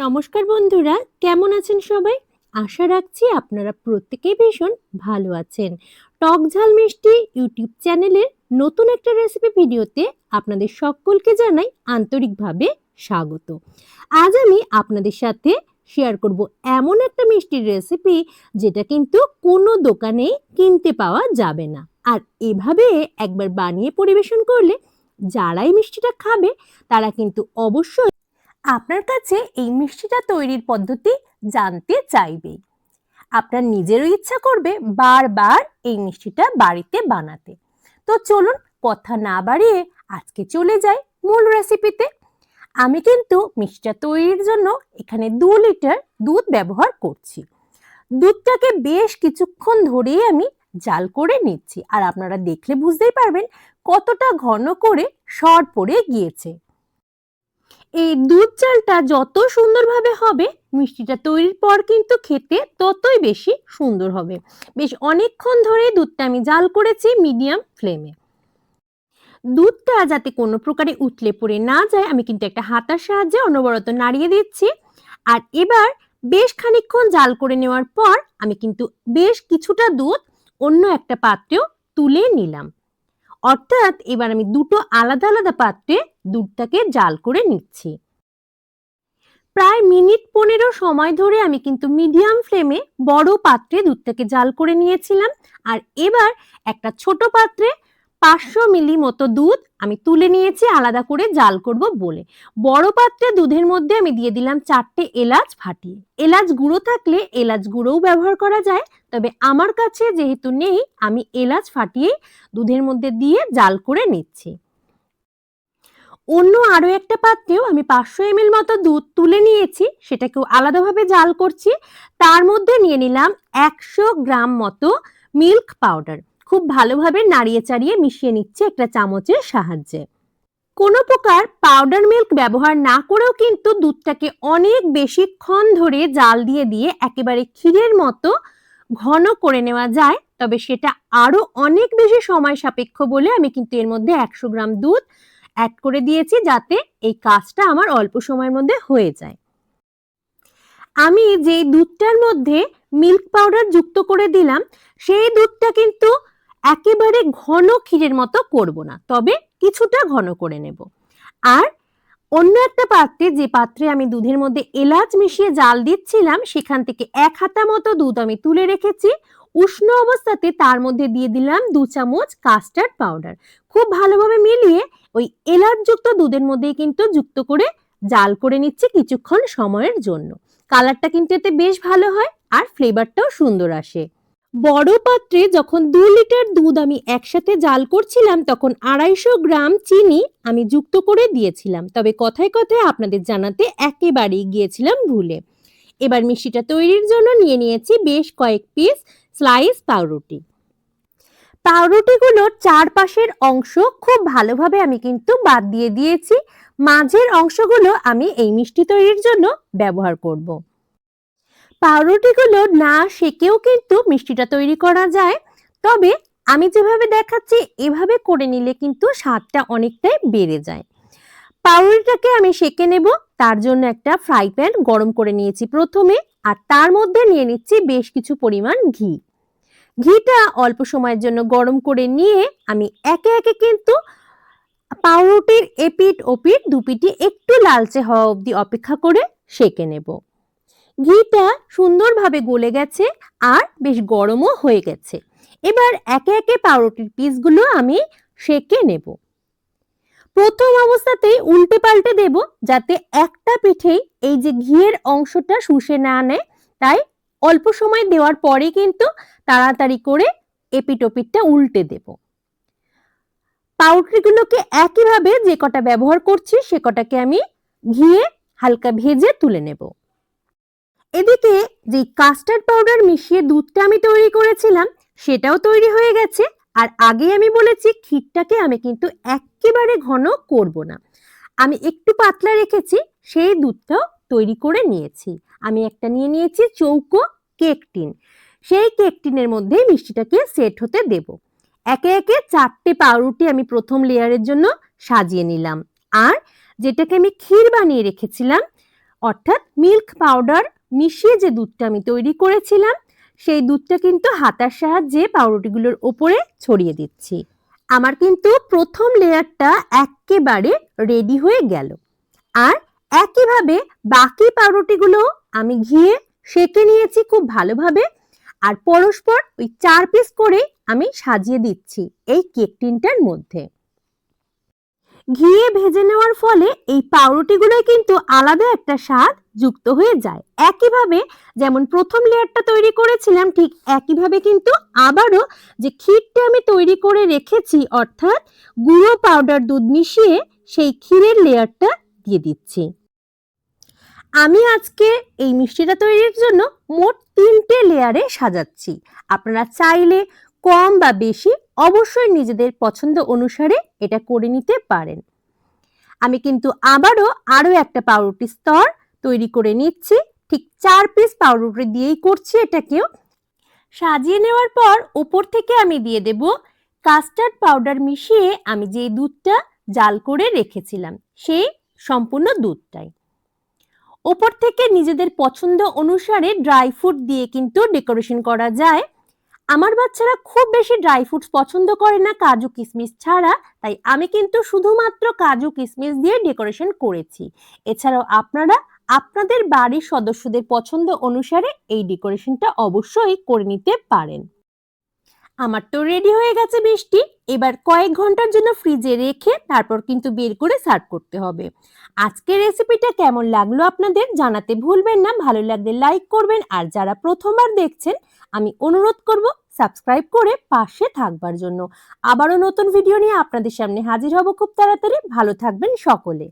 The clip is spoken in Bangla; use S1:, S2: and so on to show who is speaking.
S1: নমস্কার বন্ধুরা, কেমন আছেন সবাই? আশা রাখছি আপনারা প্রত্যেকেই ভীষণ ভালো আছেন। টক ঝাল মিষ্টি ইউটিউব চ্যানেলের নতুন একটা রেসিপি ভিডিওতে আপনাদের সকলকে জানাই আন্তরিকভাবে স্বাগত। আজ আমি আপনাদের সাথে শেয়ার করব এমন একটা মিষ্টির রেসিপি যেটা কিন্তু কোনো দোকানেই কিনতে পাওয়া যাবে না। আর এভাবে একবার বানিয়ে পরিবেশন করলে যারাই মিষ্টিটা খাবে তারা কিন্তু অবশ্যই আপনার কাছে এই মিষ্টিটা তৈরির পদ্ধতি জানতে চাইবেই। আপনার নিজেরও ইচ্ছা করবে বারবার এই মিষ্টিটা বাড়িতে বানাতে। তো চলুন কথা না বাড়িয়ে আজকে চলে যাই মূল রেসিপিতে। আমি কিন্তু মিষ্টিটা তৈরির জন্য এখানে 2 লিটার দুধ ব্যবহার করছি। দুধটাকে বেশ কিছুক্ষণ ধরেই আমি জাল করে নিচ্ছি, আর আপনারা দেখলে বুঝতেই পারবেন কতটা ঘন করে সর পড়ে গিয়েছে। এই দুধ চালটা যত সুন্দরভাবে হবে মিষ্টিটা তৈরির পর কিন্তু খেতে ততই বেশি সুন্দর হবে। বেশ অনেকক্ষণ ধরে দুধটা আমি জাল করেছি মিডিয়াম ফ্লেমে। দুধটা যাতে কোনো প্রকারে উতলে পড়ে না যায় আমি কিন্তু একটা হাতার সাহায্যে অনবরত নাড়িয়ে দিচ্ছি। আর এবার বেশ খানিকক্ষণ জাল করে নেওয়ার পর আমি কিন্তু বেশ কিছুটা দুধ অন্য একটা পাত্রেও তুলে নিলাম। অর্থাৎ এবার আমি দুটো আলাদা আলাদা পাত্রে দুধটাকে জাল করে নিচ্ছি। প্রায় মিনিট 15 সময় ধরে আমি কিন্তু মিডিয়াম ফ্লেমে বড় পাত্রে দুধটাকে জাল করে নিয়েছিলাম। আর এবার একটা ছোট পাত্রে 500 মিলি মতো দুধ আমি তুলে নিয়েছি আলাদা করে জাল করব বলে। বড় পাত্রে দুধের মধ্যে আমি দিয়ে দিলাম 4টে এলাচ ফাটিয়ে। এলাচ গুঁড়ো থাকলে এলাচ গুঁড়োও ব্যবহার করা যায়, তবে আমার কাছে যেহেতু নেই আমি এলাচ ফাটিয়ে দুধের মধ্যে দিয়ে জাল করে নিচ্ছি। অন্য আরো একটা পাত্রেও আমি 500 ml মতো দুধ তুলে নিয়েছি, সেটাকেও আলাদাভাবে জাল করছি। তার মধ্যে নিয়ে নিলাম 100 গ্রাম মতো মিল্ক পাউডার। খুব ভালোভাবে নাড়িয়ে চাড়িয়ে মিশিয়ে নিচ্ছি একটা চামচের সাহায্যে। কোনো প্রকার পাউডার মিল্ক ব্যবহার না করেও কিন্তু দুধটাকে অনেক বেশিক্ষণ ধরে জাল দিয়ে দিয়ে একেবারে ক্ষীরের মতো ঘন করে নেওয়া যায়, তবে সেটা আরো অনেক বেশি সময় সাপেক্ষ বলে আমি কিন্তু এর মধ্যে 100 গ্রাম দুধ অ্যাড করে দিয়েছি, যাতে এই কাজটা আমার অল্প সময়ের মধ্যে হয়ে যায়। আমি যেই দুধটার মধ্যে মিল্ক পাউডার যুক্ত করে দিলাম সেই দুধটা কিন্তু একেবারে ঘন ক্ষীরের মতো করব না, তবে কিছুটা ঘন করে নেব। আর অন্য একটা পাত্রে, যে পাত্রে আমি দুধের মধ্যে এলাচ মিশিয়ে জাল দিচ্ছিলাম, সেখান থেকে 1 হাতা মতো দুধ আমি তুলে রেখেছি। উষ্ণ অবস্থাতে তার মধ্যে দিয়ে দিলাম 2 চামচ কাস্টার্ড পাউডার। খুব ভালোভাবে মিলিয়ে ওই এলাচযুক্ত দুধের মধ্যেই কিন্তু যুক্ত করে জাল করে নিচ্ছি কিছুক্ষণ সময়ের জন্য। কালারটা কিন্তু এতে বেশ ভালো হয় আর ফ্লেভারটাও সুন্দর আসে। বড় পাত্রে যখন 2 লিটার দুধ আমি একসাথে জাল করছিলাম তখন 250 গ্রাম চিনি আমি যুক্ত করে দিয়েছিলাম, তবে কথায় কথায় আপনাদের জানাতে একেবারেই গিয়েছিলাম ভুলে। এবার মিষ্টিটা তৈরির জন্য নিয়ে নিয়েছি বেশ কয়েক পিস স্লাইস পাউরুটি। পাউরুটিগুলোর চারপাশের অংশ খুব ভালোভাবে আমি কিন্তু বাদ দিয়ে দিয়েছি। মাঝের অংশগুলো আমি এই মিষ্টি তৈরির জন্য ব্যবহার করব। পাউরুটিগুলো না সেকেও কিন্তু মিষ্টিটা তৈরি করা যায়, তবে আমি যেভাবে দেখাচ্ছি এভাবে করে নিলে কিন্তু স্বাদটা অনেকটাই বেড়ে যায়। পাউরুটিটাকে আমি সেকে নেব, তার জন্য একটা ফ্রাই প্যান গরম করে নিয়েছি প্রথমে, আর তার মধ্যে নিয়ে নিচ্ছি বেশ কিছু পরিমাণ ঘি। ঘিটা অল্প সময়ের জন্য গরম করে নিয়ে আমি একে একে কিন্তু পাউরুটির এপিঠ ওপিঠ দুপিঠে একটু লালচে হওয়া অবধি অপেক্ষা করে সেকে নেব। ঘিটা সুন্দরভাবে গলে গেছে আর বেশ গরমও হয়ে গেছে। এবার একে একে পাউরুটির পিসগুলো আমি সেকে নেব। প্রথম অবস্থাতেই উল্টে পাল্টে দেব, যাতে একটা পিঠেই এই যে ঘিয়ের অংশটা শুষে না নেয়। তাই অল্প সময় দেওয়ার পরে কিন্তু তাড়াতাড়ি করে এপিঠ ওপিঠটা উল্টে দেব। পাউরুটিগুলোকে একইভাবে যে কটা ব্যবহার করছি সে কটাকে আমি ঘিয়ে হালকা ভেজে তুলে নেব। এদিকে যে কাস্টার্ড পাউডার মিশিয়ে দুধটা আমি তৈরি করেছিলাম সেটাও তৈরি হয়ে গেছে। আর আগে আমি বলেছি ক্ষীরটাকে আমি কিন্তু একেবারে ঘন করব না, আমি একটু পাতলা রেখেছি। সেই দুধটাও তৈরি করে নিয়েছি। আমি একটা নিয়ে নিয়েছি চৌকো কেক টিন, সেই কেক টিনের মধ্যে মিষ্টিটাকে সেট হতে দেব। একে একে 4টে পাউরুটি আমি প্রথম লেয়ারের জন্য সাজিয়ে নিলাম, আর যেটাকে আমি ক্ষীর বানিয়ে রেখেছিলাম অর্থাৎ মিল্ক পাউডার মিশিয়ে যে দুধটা আমি তৈরি করেছিলাম সেই দুধটা কিন্তু হাতার সাহায্যে পাউরুটিগুলোর ওপরে ছড়িয়ে দিচ্ছি। আমার কিন্তু প্রথম লেয়ারটা একেবারে রেডি হয়ে গেল। আর একইভাবে বাকি পাউরুটিগুলো আমি ঘিয়ে সেঁকে নিয়েছি খুব ভালোভাবে। আর পরস্পর ওই 4 পিস করে আমি সাজিয়ে দিচ্ছি এই কেক টিনটার মধ্যে। ঘিয়ে ভেজে নেওয়ার ফলে এই পাউরুটিগুলোই কিন্তু আলাদা একটা স্বাদ যুক্ত হয়ে যায়। একইভাবে যেমন প্রথম লেয়ারটা তৈরি করেছিলাম ঠিক একইভাবে কিন্তু আবারও যে ক্ষীরটা আমি তৈরি করে রেখেছি অর্থাৎ গুঁড়ো পাউডার দুধ মিশিয়ে সেই ক্ষীরের লেয়ারটা দিয়ে দিচ্ছি। আমি আজকে এই মিষ্টিটা তৈরির জন্য মোট 3টে লেয়ারে সাজাচ্ছি। আপনারা চাইলে কম বা বেশি অবশ্যই নিজেদের পছন্দ অনুসারে এটা করে নিতে পারেন। আমি কিন্তু আরো একটা পাউরুটি স্তর তৈরি করে নিচ্ছি। ঠিক 4 পিস পাউরুটি দিয়েই করছি এটাকেও। সাজিয়ে নেওয়ার পর উপর থেকে আমি দিয়ে দেব কাস্টার্ড পাউডার মিশিয়ে আমি যে দুধটা জাল করে রেখেছিলাম সেই সম্পূর্ণ দুধটাই। ওপর থেকে নিজেদের পছন্দ অনুসারে ড্রাই ফ্রুট দিয়ে কিন্তু ডেকোরেশন করা যায়। আমার বাচ্চারা খুব বেশি ড্রাই ফ্রুটস পছন্দ করে না কাজু কিশমিশ ছাড়া, তাই আমি কিন্তু শুধুমাত্র কাজু কিশমিশ দিয়ে ডেকোরেশন করেছি। এছাড়াও আপনারা আপনাদের বাড়ির সদস্যদের পছন্দ অনুসারে এই ডেকোরেশনটা অবশ্যই করে নিতে পারেন। আমার তো রেডি হয়ে গেছে মিষ্টি। এবার কয়েক ঘন্টার জন্য ফ্রিজে রেখে তারপর কিন্তু বের করে সার্ভ করতে হবে। আজকের রেসিপিটা কেমন লাগলো আপনাদের জানাতে ভুলবেন না। ভালো লাগলে লাইক করবেন, আর যারা প্রথমবার দেখছেন আমি অনুরোধ করব সাবস্ক্রাইব করে পাশে থাকবার জন্য। আবারও নতুন ভিডিও নিয়ে আপনাদের সামনে হাজির হব খুব তাড়াতাড়ি। ভালো থাকবেন সকলে।